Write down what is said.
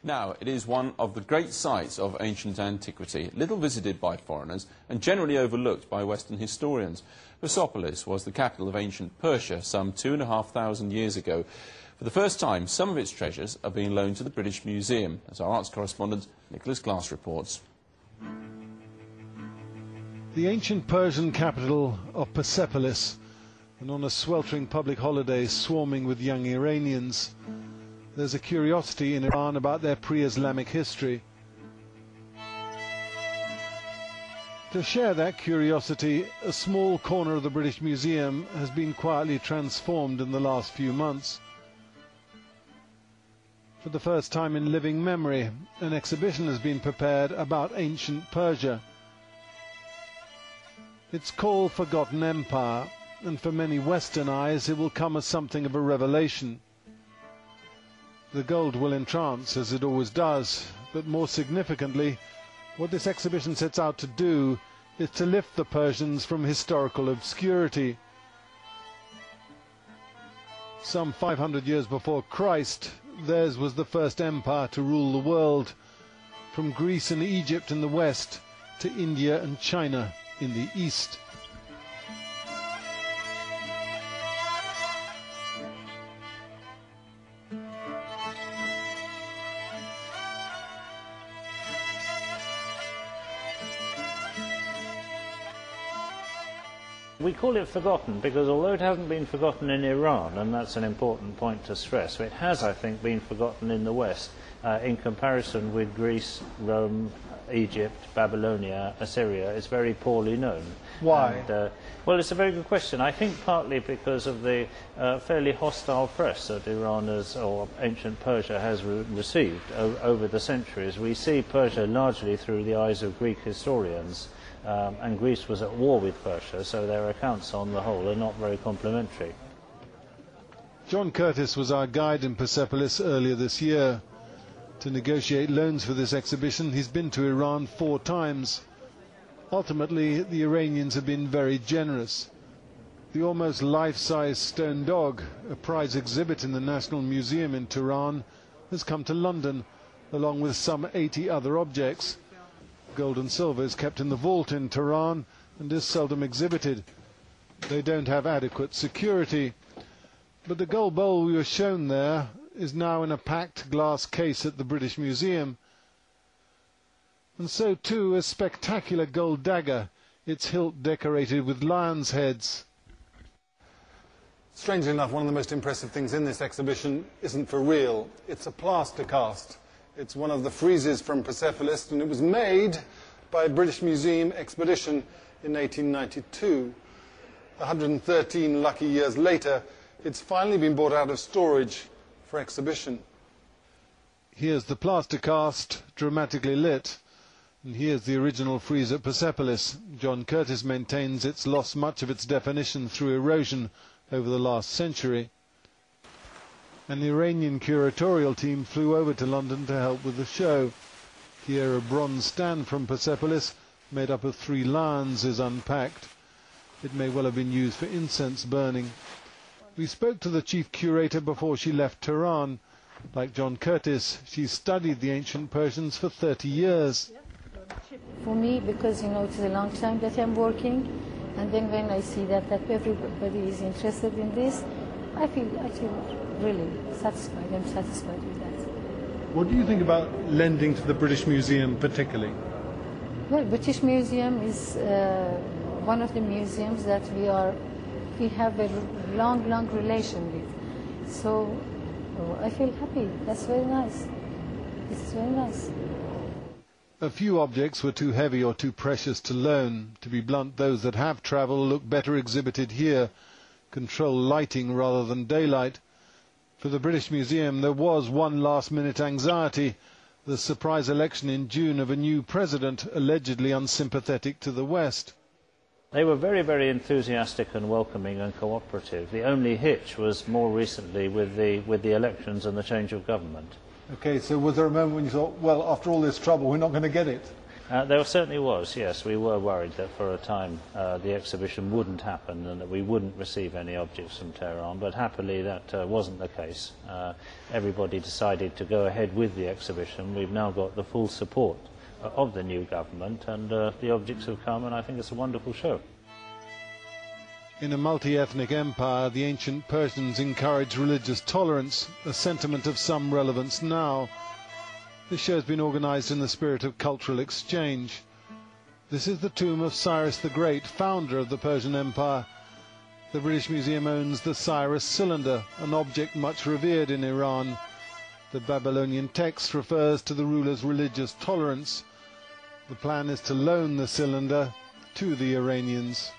Now, it is one of the great sites of ancient antiquity, little visited by foreigners and generally overlooked by Western historians. Persepolis was the capital of ancient Persia some 2,500 years ago. For the first time, some of its treasures are being loaned to the British Museum, as our arts correspondent Nicholas Glass reports. The ancient Persian capital of Persepolis, and on a sweltering public holiday swarming with young Iranians, there's a curiosity in Iran about their pre-Islamic history. To share that curiosity, a small corner of the British Museum has been quietly transformed in the last few months. For the first time in living memory, an exhibition has been prepared about ancient Persia. It's called Forgotten Empire, and for many Western eyes it will come as something of a revelation. The gold will entrance, as it always does, but more significantly, what this exhibition sets out to do is to lift the Persians from historical obscurity. Some 500 years before Christ, theirs was the first empire to rule the world, from Greece and Egypt in the west to India and China in the east. We call it forgotten because although it hasn't been forgotten in Iran, and that's an important point to stress, it has, I think, been forgotten in the West in comparison with Greece, Rome, Egypt, Babylonia, Assyria. It's very poorly known. Why? And, well, it's a very good question. I think partly because of the fairly hostile press that Iran or ancient Persia has received over the centuries. We see Persia largely through the eyes of Greek historians. And Greece was at war with Persia, so their accounts on the whole are not very complimentary. John Curtis was our guide in Persepolis earlier this year. To negotiate loans for this exhibition, he's been to Iran 4 times. Ultimately, the Iranians have been very generous. The almost life-size stone dog, a prize exhibit in the National Museum in Tehran, has come to London, along with some 80 other objects. Gold and silver is kept in the vault in Tehran and is seldom exhibited. They don't have adequate security. But the gold bowl we were shown there is now in a packed glass case at the British Museum. And so too a spectacular gold dagger, its hilt decorated with lions' heads. Strangely enough, one of the most impressive things in this exhibition isn't for real. It's a plaster cast. It's one of the friezes from Persepolis, and it was made by a British Museum expedition in 1892. 113 lucky years later, it's finally been brought out of storage for exhibition. Here's the plaster cast, dramatically lit, and here's the original frieze at Persepolis. John Curtis maintains it's lost much of its definition through erosion over the last century. An Iranian curatorial team flew over to London to help with the show. Here a bronze stand from Persepolis, made up of 3 lions, is unpacked. It may well have been used for incense burning. We spoke to the chief curator before she left Tehran. Like John Curtis, she studied the ancient Persians for 30 years. For me, because it's a long time that I'm working, and then when I see that everybody is interested in this, I feel really satisfied. I'm satisfied with that. What do you think about lending to the British Museum particularly? Well, British Museum is one of the museums that we have a long relation with. So I feel happy. That's very nice. It's very nice. A few objects were too heavy or too precious to loan. To be blunt, those that have travelled look better exhibited here. Control lighting rather than daylight. For the British Museum there was one last-minute anxiety, the surprise election in June of a new president allegedly unsympathetic to the West. They were very, very enthusiastic and welcoming and cooperative. The only hitch was more recently with the elections and the change of government. Okay, so was there a moment when you thought, well, after all this trouble, we're not going to get it? There certainly was, yes. We were worried that for a time the exhibition wouldn't happen and that we wouldn't receive any objects from Tehran, but happily that wasn't the case. Everybody decided to go ahead with the exhibition. We've now got the full support of the new government, and the objects have come, and I think it's a wonderful show. In a multi-ethnic empire, the ancient Persians encouraged religious tolerance, a sentiment of some relevance now. This show has been organised in the spirit of cultural exchange. This is the tomb of Cyrus the Great, founder of the Persian Empire. The British Museum owns the Cyrus cylinder, an object much revered in Iran. The Babylonian text refers to the ruler's religious tolerance. The plan is to loan the cylinder to the Iranians.